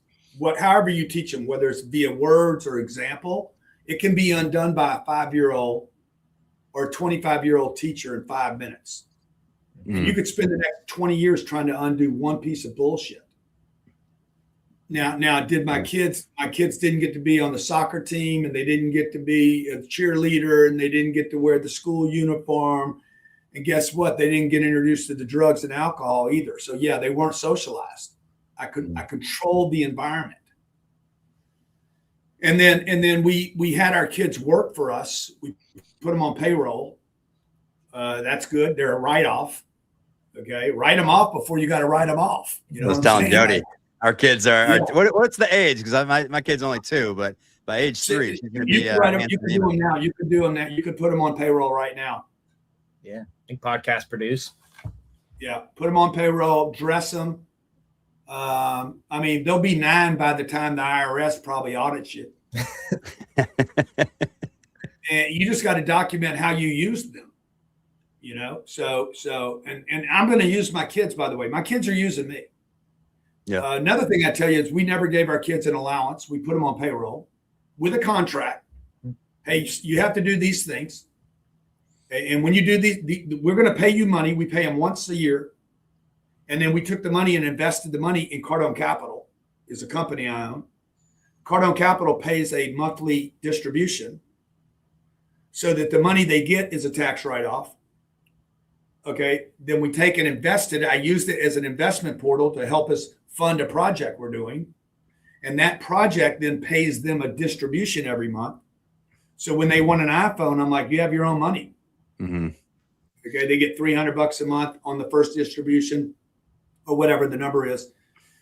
however you teach them, whether it's via words or example, it can be undone by a 5-year-old or a 25-year-old teacher in 5 minutes. And you could spend the next 20 years trying to undo one piece of bullshit. Now, did my kids didn't get to be on the soccer team, and they didn't get to be a cheerleader, and they didn't get to wear the school uniform. And guess what? They didn't get introduced to the drugs and alcohol either. So yeah, they weren't socialized. I controlled the environment. And then we had our kids work for us. We put them on payroll. That's good. They're a write-off. Okay, write them off before you got to write them off. I was telling Jody, our kids are. What's the age? Because my kid's only 2, but by age 3, she's going to be. You can do them now. You can do them now. You could put them on payroll right now. Yeah, I think podcast produce. Yeah, put them on payroll. Dress them. They'll be 9 by the time the IRS probably audits you. And you just got to document how you used them. So I'm going to use my kids, by the way. My kids are using me. Yeah. Another thing I tell you is we never gave our kids an allowance. We put them on payroll with a contract. Hey, you have to do these things. And when you do these, we're going to pay you money. We pay them once a year. And then we took the money and invested the money in Cardone Capital, is a company I own. Cardone Capital pays a monthly distribution so that the money they get is a tax write-off. Okay, then we take and invest it. I used it as an investment portal to help us fund a project we're doing. And that project then pays them a distribution every month. So when they want an iPhone, I'm like, you have your own money. Okay, they get $300 a month on the first distribution or whatever the number is.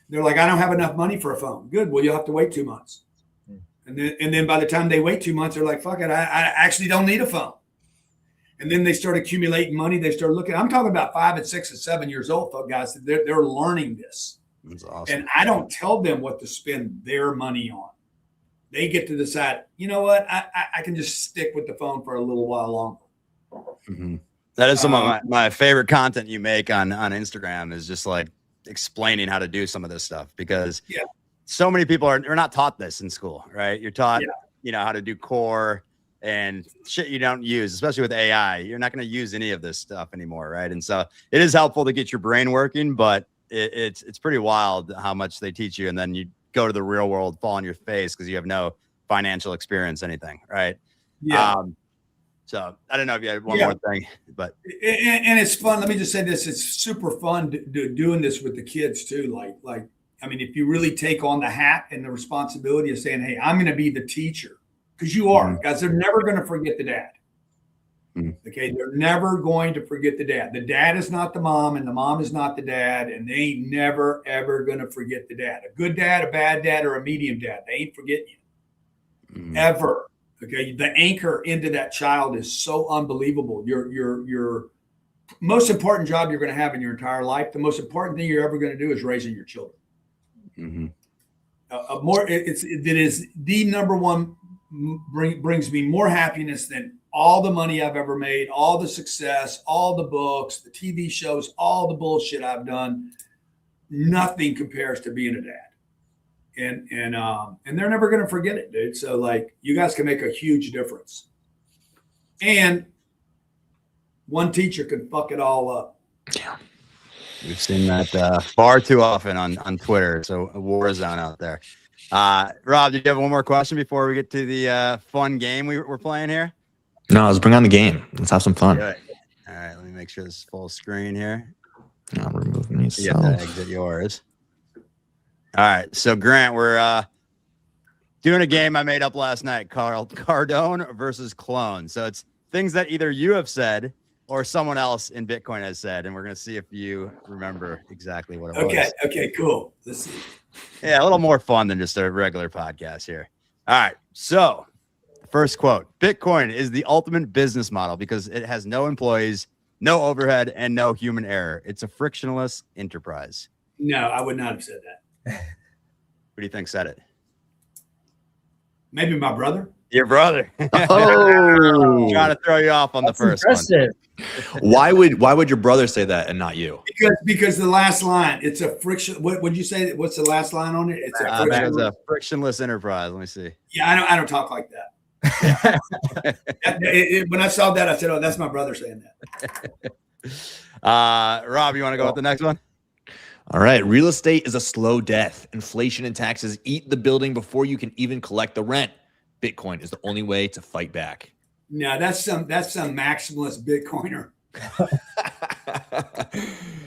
They're like, I don't have enough money for a phone. Good, well, you'll have to wait 2 months. And then by the time they wait 2 months, they're like, fuck it, I actually don't need a phone. And then they start accumulating money. They start looking. I'm talking about 5 and 6 and 7 years old, guys. They're learning this. That's awesome. And I don't tell them what to spend their money on. They get to decide, you know what, I can just stick with the phone for a little while longer. Mm-hmm. That is some of my favorite content you make on Instagram, is just like explaining how to do some of this stuff, because so many people are not taught this in school, right? You're taught, how to do core and shit you don't use, especially with AI. You're not going to use any of this stuff anymore, right? And so it is helpful to get your brain working, but it's pretty wild how much they teach you, and then you go to the real world, fall on your face because you have no financial experience, anything, right? So I don't know if you had one more thing, but and it's fun. Let me just say this: it's super fun doing this with the kids too. Like I mean, if you really take on the hat and the responsibility of saying, "Hey, I'm going to be the teacher," because you are, guys. They're never going to forget the dad. Okay, they're never going to forget the dad. The dad is not the mom, and the mom is not the dad, and they ain't never ever going to forget the dad. A good dad, a bad dad, or a medium dad, they ain't forgetting you ever. Okay, the anchor into that child is so unbelievable. Your most important job you're going to have in your entire life. The most important thing you're ever going to do is raising your children. It is the number one brings me more happiness than all the money I've ever made, all the success, all the books, the TV shows, all the bullshit I've done. Nothing compares to being a dad. And they're never going to forget it, dude. So like, you guys can make a huge difference. And one teacher can fuck it all up. Yeah. We've seen that far too often on Twitter. So a war zone out there. Rob, did you have one more question before we get to the fun game we're playing here? No, let's bring on the game. Let's have some fun. Good. All right, let me make sure this is full screen here. I'll remove me. You have to exit yours. All right, so Grant, we're doing a game I made up last night called Cardone versus Clone. So it's things that either you have said or someone else in Bitcoin has said, and we're going to see if you remember exactly what it was. Okay, cool. Let's see. Yeah, a little more fun than just a regular podcast here. All right, so first quote: Bitcoin is the ultimate business model because it has no employees, no overhead, and no human error. It's a frictionless enterprise. No, I would not have said that. Who do you think said it? Maybe my brother. Your brother. Oh, trying to throw you off on That's the first impressive. one. Why would your brother say that and not you? Because the last line, it's a friction. What would you say? What's the last line on it? It's a frictionless enterprise. Let me see. Yeah, I don't talk like that. When I saw that, I said, "Oh, that's my brother saying that." Rob, you want to go with the next one? All right. Real estate is a slow death. Inflation and taxes eat the building before you can even collect the rent. Bitcoin is the only way to fight back. No, that's some maximalist Bitcoiner.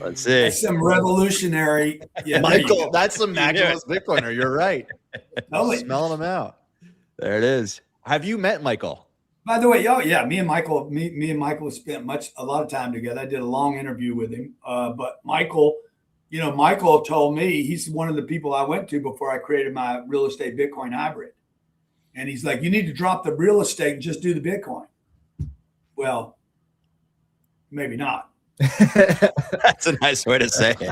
Let's see. That's some revolutionary. Yeah, Michael, that's some maximalist Bitcoiner. You're right. Smelling them out. There it is. Have you met Michael? By the way, me and Michael have spent a lot of time together. I did a long interview with him. But Michael told me he's one of the people I went to before I created my real estate Bitcoin hybrid. And he's like, you need to drop the real estate and just do the Bitcoin. Well, maybe not. That's a nice way to say it.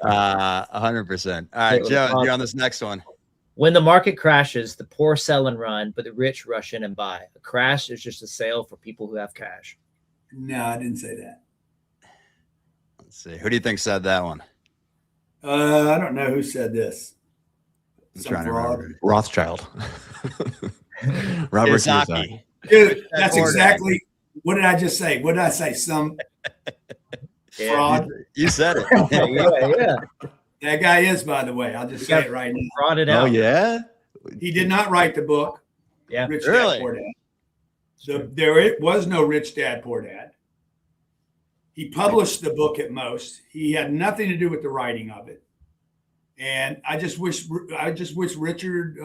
100%. All right, Joe, you're on this next one. When the market crashes, the poor sell and run, but the rich rush in and buy. A crash is just a sale for people who have cash. No, I didn't say that. Let's see. Who do you think said that one? I don't know who said this. I'm trying to remember. Rothschild. Robert Kiyosaki. Dude, that's exactly what did I just say? What did I say? Some fraud. You said it. Yeah. That guy is, by the way. I'll just say it right now. Frauded out. Oh yeah. He did not write the book. Yeah. Rich Really? Dad Poor Dad. So there was no Rich Dad Poor Dad. He published the book at most. He had nothing to do with the writing of it. And I just wish Richard,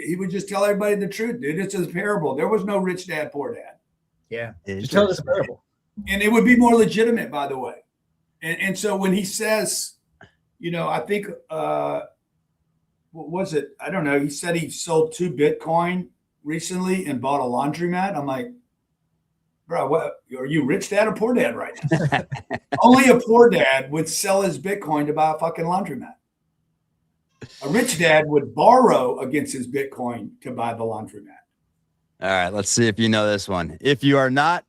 he would just tell everybody the truth, dude. It's a parable. There was no Rich Dad, Poor Dad. Yeah. Just tell us a parable. And it would be more legitimate, by the way. And so when he says, I think, what was it? I don't know. He said he sold 2 Bitcoin recently and bought a laundromat. I'm like, bro, what are you, rich dad or poor dad right now? Only a poor dad would sell his Bitcoin to buy a fucking laundromat. A rich dad would borrow against his Bitcoin to buy the laundromat. All right, let's see if you know this one. If you aren't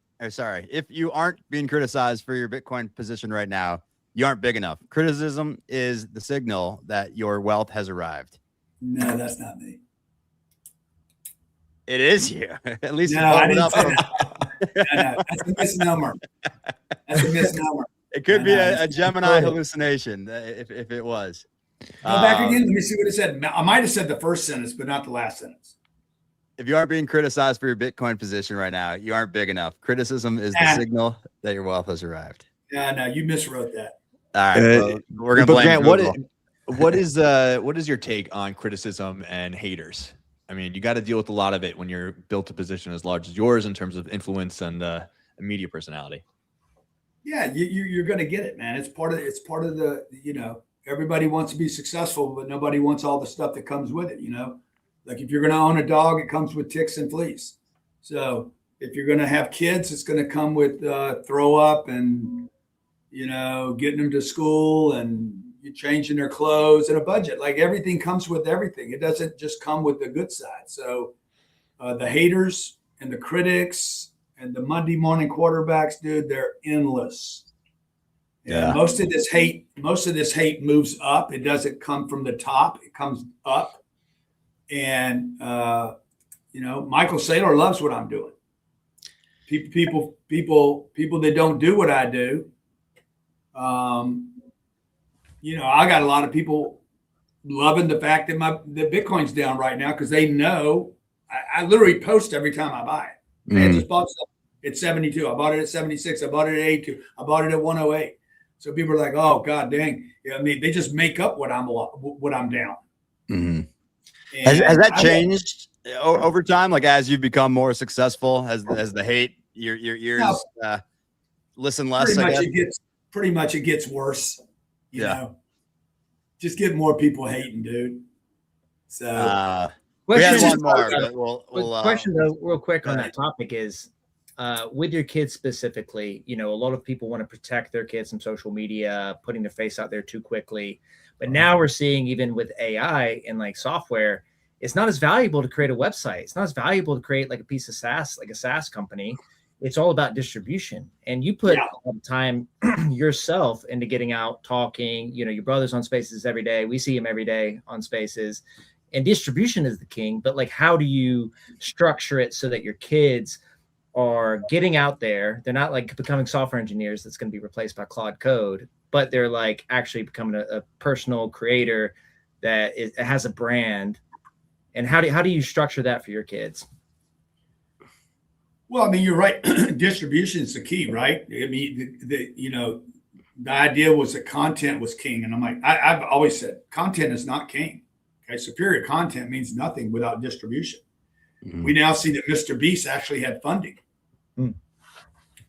being criticized for your Bitcoin position right now, you aren't big enough. Criticism is the signal that your wealth has arrived. No, that's not me. It is you. At least no, I didn't say that. No, that's a misnomer. That's a misnomer. It could be a Gemini hallucination if it was. Go back again. Let me see what it said. I might have said the first sentence, but not the last sentence. If you aren't being criticized for your Bitcoin position right now, you aren't big enough. Criticism is the signal that your wealth has arrived. Yeah, no, you miswrote that. All right, well, we're gonna blame Grant, what is your take on criticism and haters? I mean, you got to deal with a lot of it when you're built a position as large as yours in terms of influence and a media personality. Yeah, you're going to get it, man. It's part of the, everybody wants to be successful, but nobody wants all the stuff that comes with it. Like if you're going to own a dog, it comes with ticks and fleas. So if you're going to have kids, it's going to come with throw up and, getting them to school and changing their clothes and a budget. Like everything comes with everything. It doesn't just come with the good side. So the haters and the critics and the Monday morning quarterbacks, dude, they're endless. Yeah. And most of this hate moves up. It doesn't come from the top. It comes up. And, Michael Saylor loves what I'm doing. People that don't do what I do. I got a lot of people loving the fact that the Bitcoin's down right now because they know I literally post every time I buy it. I just bought stuff at 72. I bought it at 76. I bought it at 82. I bought it at 108. So people are like, "Oh God, dang!" I mean, they just make up what I'm down. Mm-hmm. Has that changed over time? Like as you've become more successful, has the hate your ears listen less? Pretty much it gets worse. You know, just get more people hating, dude. So, question though, real quick on that topic is, with your kids specifically, a lot of people want to protect their kids from social media, putting their face out there too quickly. But now we're seeing even with AI and like software, it's not as valuable to create a website. It's not as valuable to create like a piece of SaaS, like a SaaS company. It's all about distribution. And you put a lot of time yourself into getting out, talking, your brother's on Spaces every day. We see him every day on Spaces, and distribution is the king. But like, how do you structure it so that your kids are getting out there? They're not like becoming software engineers that's going to be replaced by Claude Code, but they're like actually becoming a personal creator that has a brand. And how do you structure that for your kids? Well, I mean, you're right. Distribution is the key, right? I mean, the idea was that content was king. And I'm like, I've always said content is not king. Okay. Superior content means nothing without distribution. Mm-hmm. We now see that Mr. Beast actually had funding.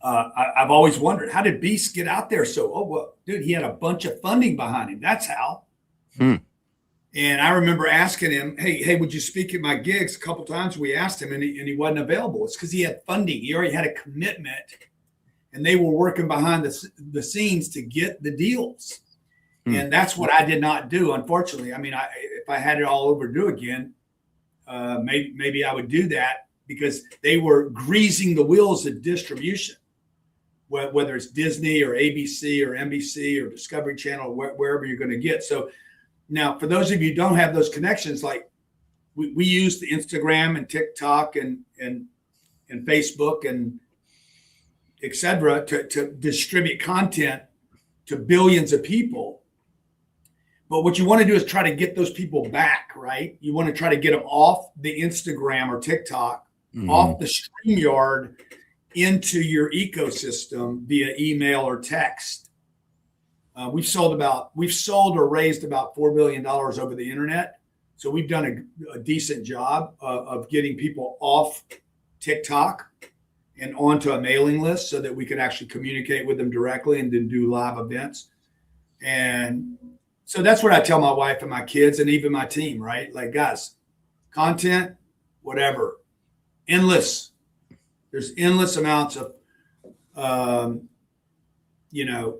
I've always wondered, how did Beast get out there? Dude, he had a bunch of funding behind him. That's how. And I remember asking him, hey, would you speak at my gigs? A couple of times we asked him and he wasn't available. It's because he had funding. He already had a commitment and they were working behind the scenes to get the deals. And that's what I did not do, unfortunately. I mean, if I had it all over to do again, maybe I would do that because they were greasing the wheels of distribution, whether it's Disney or ABC or NBC or Discovery Channel, wherever you're going to get. So now, for those of you who don't have those connections, like we use the Instagram and TikTok and Facebook and et cetera to distribute content to billions of people. But what you want to do is try to get those people back, right? You want to try to get them off the Instagram or TikTok, off the StreamYard into your ecosystem via email or text. We've sold or raised about $4 billion over the internet. So we've done a decent job of getting people off TikTok and onto a mailing list so that we could actually communicate with them directly and then do live events. And so that's what I tell my wife and my kids and even my team, right? Like, guys, content, whatever, endless. There's endless amounts you know,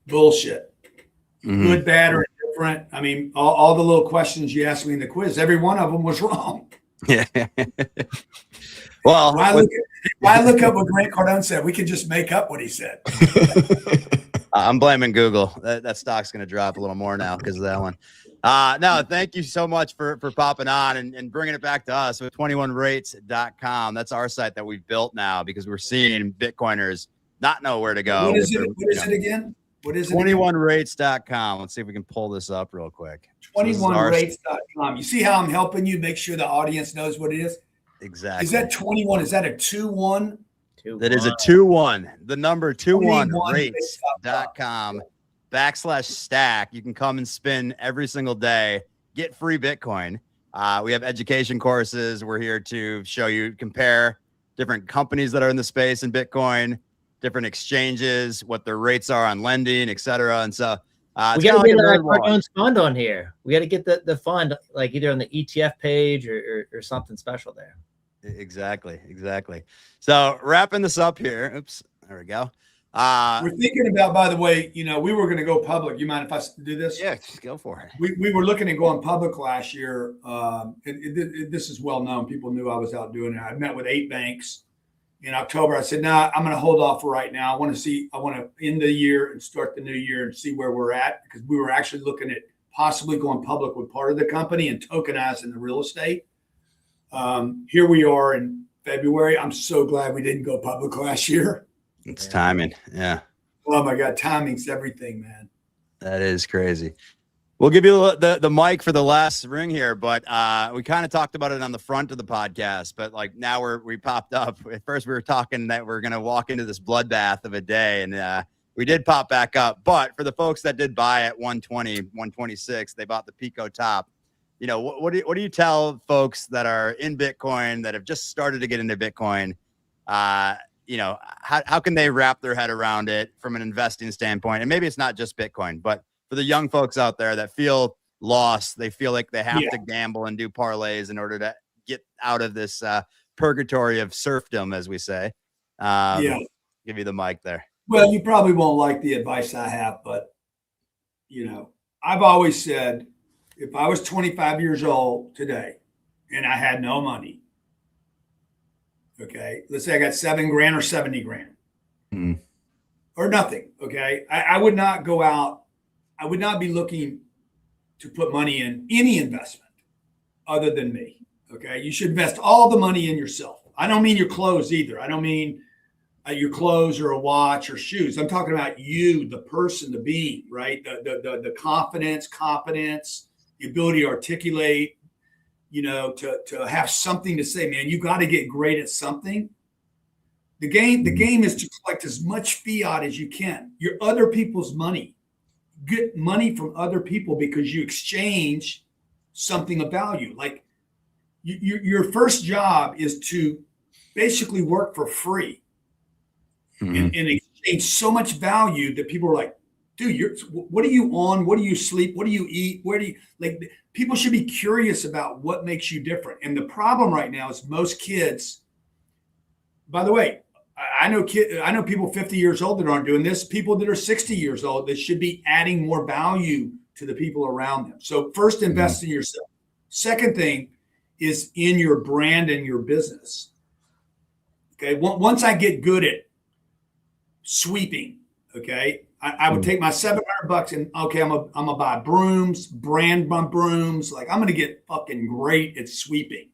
bullshit, good, bad, or indifferent. I mean, all the little questions you asked me in the quiz, every one of them was wrong. Yeah. Well, why look up what Grant Cardone said? We could just make up what he said. I'm blaming Google. That stock's going to drop a little more now because of that one. No, thank you so much for popping on and bringing it back to us with 21rates.com. That's our site that we've built now because we're seeing Bitcoiners not know where to go. What is it again? What is it? 21rates.com. Let's see if we can pull this up real quick. 21rates.com. You see how I'm helping you make sure the audience knows what it is? Exactly. Is that 21? Is that a 2-1? That is a 2-1. The number 21rates.com/stack. You can come and spin every single day. Get free Bitcoin. We have education courses. We're here to show you, compare different companies that are in the space in Bitcoin, different exchanges, what their rates are on lending, etc. And so we got to get our Cardone's fund on here. We got to get the fund like either on the ETF page or something special there. Exactly. So wrapping this up here. Oops, there we go. We're thinking about, by the way, we were going to go public. You mind if I do this? Yeah, just go for it. We were looking at going public last year. This is well known. People knew I was out doing it. I met with 8 banks in October. I said, "Nah, I'm going to hold off for right now. I want to end the year and start the new year and see where we're at," because we were actually looking at possibly going public with part of the company and tokenizing the real estate. Here we are in February. I'm so glad we didn't go public last year. It's timing. Yeah. Oh my God. Timing's everything, man. That is crazy. We'll give you the mic for the last ring here, but we kind of talked about it on the front of the podcast, but like now we popped up. At first we were talking that we're going to walk into this bloodbath of a day, and we did pop back up. But for the folks that did buy at 120, 126, they bought the Pico top. What do you tell folks that are in Bitcoin that have just started to get into Bitcoin? How can they wrap their head around it from an investing standpoint? And maybe it's not just Bitcoin, but for the young folks out there that feel lost, they feel like they have to gamble and do parlays in order to get out of this purgatory of serfdom, as we say. Give you the mic there. Well, you probably won't like the advice I have, but I've always said, if I was 25 years old today and I had no money, okay, let's say I got $7 grand or 70 grand or nothing. Okay. I would not go out. I would not be looking to put money in any investment other than me. Okay. You should invest all the money in yourself. I don't mean your clothes either. I don't mean your clothes or a watch or shoes. I'm talking about you, the person, the being, right? The confidence, competence, the ability to articulate, to have something to say, man, you got to get great at something. The game is to collect as much fiat as you can. Your other people's money. Get money from other people because you exchange something of value. Like your first job is to basically work for free and exchange so much value that people are like, dude, what are you on? What do you sleep? What do you eat? Where do you people should be curious about what makes you different. And the problem right now is most kids, by the way, I know people 50 years old that aren't doing this, people that are 60 years old that should be adding more value to the people around them. So first, invest in yourself. Second thing is in your brand and your business. Okay. Once I get good at sweeping, okay, I would take my $700 and okay, I'm gonna buy brooms, brand brooms. Like I'm gonna get fucking great at sweeping,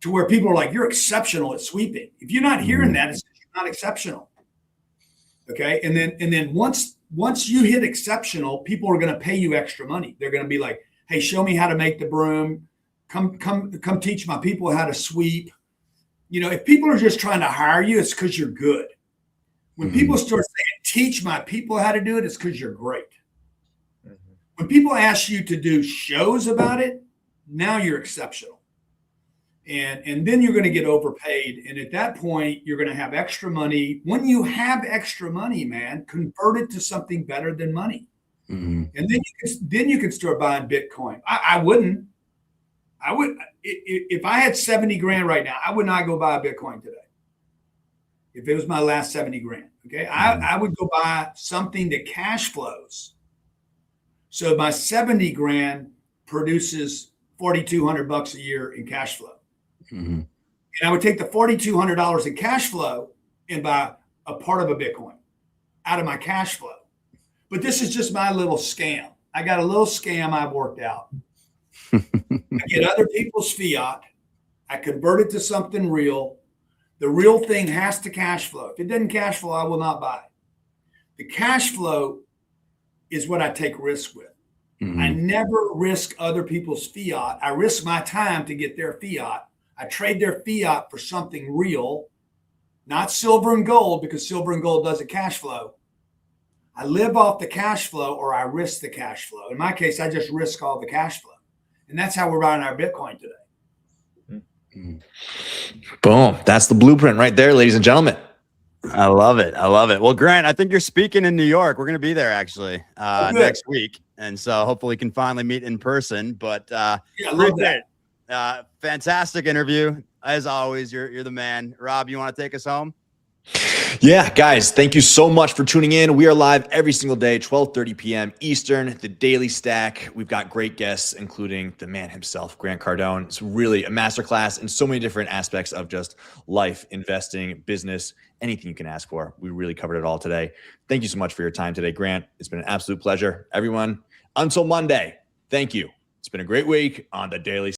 to where people are like, "You're exceptional at sweeping." If you're not hearing that, it's you're not exceptional. Okay, and then once you hit exceptional, people are gonna pay you extra money. They're gonna be like, "Hey, show me how to make the broom. Come teach my people how to sweep." If people are just trying to hire you, it's because you're good. When people start saying, "Teach my people how to do it," it's because you're great. When people ask you to do shows about it, now you're exceptional. And then you're going to get overpaid. And at that point, you're going to have extra money. When you have extra money, man, convert it to something better than money. And then you can start buying Bitcoin. I wouldn't. I would, if I had 70 grand right now, I would not go buy a Bitcoin today. if it was my last 70 grand, okay, I would go buy something that cash flows. So my 70 grand produces 4,200 bucks a year in cash flow. Mm-hmm. And I would take the $4,200 in cash flow and buy a part of a Bitcoin out of my cash flow. But this is just my little scam. I got a little scam I've worked out. I get other people's fiat. I convert it to something real. The real thing has to cash flow. If it doesn't cash flow, I will not buy it. The cash flow is what I take risk with. Mm-hmm. I never risk other people's fiat. I risk my time to get their fiat. I trade their fiat for something real, not silver and gold, because silver and gold doesn't cash flow. I live off the cash flow, or I risk the cash flow. In my case, I just risk all the cash flow. And that's how we're buying our Bitcoin today. Boom. That's the blueprint right there, ladies and gentlemen. I love it. I love it. Well, Grant, I think you're speaking in New York. We're going to be there actually next week. And so hopefully we can finally meet in person. But I love that. Fantastic interview. As always, you're the man. Rob, you want to take us home? Yeah, guys, thank you so much for tuning in. We are live every single day, 12:30 p.m. Eastern, the Daily Stack. We've got great guests, including the man himself, Grant Cardone. It's really a masterclass in so many different aspects of just life, investing, business, anything you can ask for. We really covered it all today. Thank you so much for your time today, Grant. It's been an absolute pleasure. Everyone, until Monday, thank you. It's been a great week on the Daily